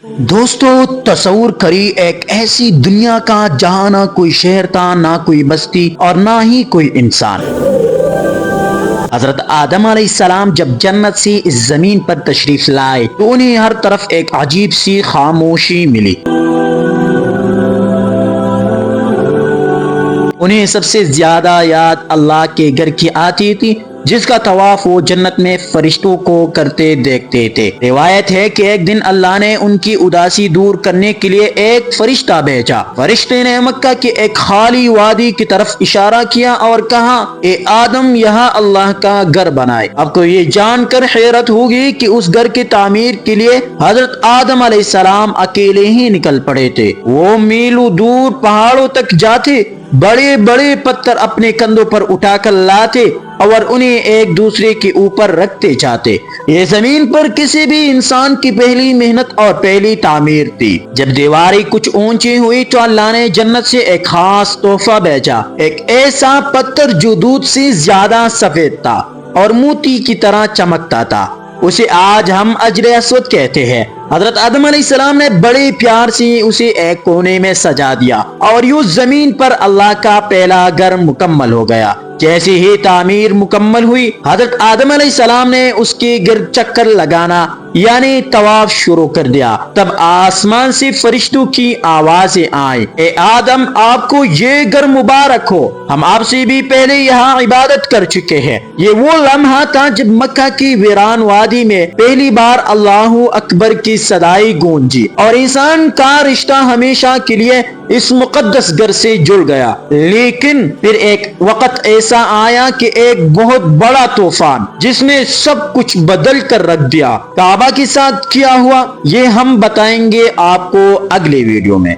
دوستو تصور کری ایک ایسی دنیا کا جہاں نہ کوئی شہر تھا، نہ کوئی بستی اور نہ ہی کوئی انسان۔ حضرت آدم علیہ السلام جب جنت سے اس زمین پر تشریف لائے تو انہیں ہر طرف ایک عجیب سی خاموشی ملی۔ انہیں سب سے زیادہ یاد اللہ کے گھر کی آتی تھی جس کا طواف وہ جنت میں فرشتوں کو کرتے دیکھتے تھے۔ روایت ہے کہ ایک دن اللہ نے ان کی اداسی دور کرنے کے لیے ایک فرشتہ بھیجا۔ فرشتے نے مکہ کے ایک خالی وادی کی طرف اشارہ کیا اور کہا، اے آدم یہاں اللہ کا گھر بنائے۔ اب کو یہ جان کر حیرت ہوگی کہ اس گھر کی تعمیر کے لیے حضرت آدم علیہ السلام اکیلے ہی نکل پڑے تھے۔ وہ میلوں دور پہاڑوں تک جاتے، بڑے بڑے پتھر اپنے کندھوں پر اٹھا کر لاتے اور انہیں ایک دوسرے کے اوپر رکھتے جاتے۔ یہ زمین پر کسی بھی انسان کی پہلی محنت اور پہلی تعمیر تھی۔ جب دیواریں کچھ اونچی ہوئی تو اللہ نے جنت سے ایک خاص تحفہ بھیجا، ایک ایسا پتھر جو دودھ سے زیادہ سفید تھا اور موتی کی طرح چمکتا تھا۔ اسے آج ہم حجر اسود کہتے ہیں۔ حضرت آدم علیہ السلام نے بڑے پیار سے اسے ایک کونے میں سجا دیا اور یوں زمین پر اللہ کا پہلا گھر مکمل ہو گیا۔ جیسے ہی تعمیر مکمل ہوئی، حضرت آدم علیہ السلام نے اس کے گرد چکر لگانا یعنی طواف شروع کر دیا۔ تب آسمان سے فرشتوں کی آوازیں آئیں، اے آدم آپ کو یہ گھر مبارک ہو، ہم آپ سے بھی پہلے یہاں عبادت کر چکے ہیں۔ یہ وہ لمحہ تھا جب مکہ کی ویران وادی میں پہلی بار اللہ اکبر کی صدائی گونجی اور انسان کا رشتہ ہمیشہ کے لیے اس مقدس گھر سے جڑ گیا۔ لیکن پھر ایک وقت ایسا آیا کہ ایک بہت بڑا طوفان جس نے سب کچھ بدل کر رکھ دیا۔ کعبہ کے ساتھ کیا ہوا یہ ہم بتائیں گے آپ کو اگلے ویڈیو میں۔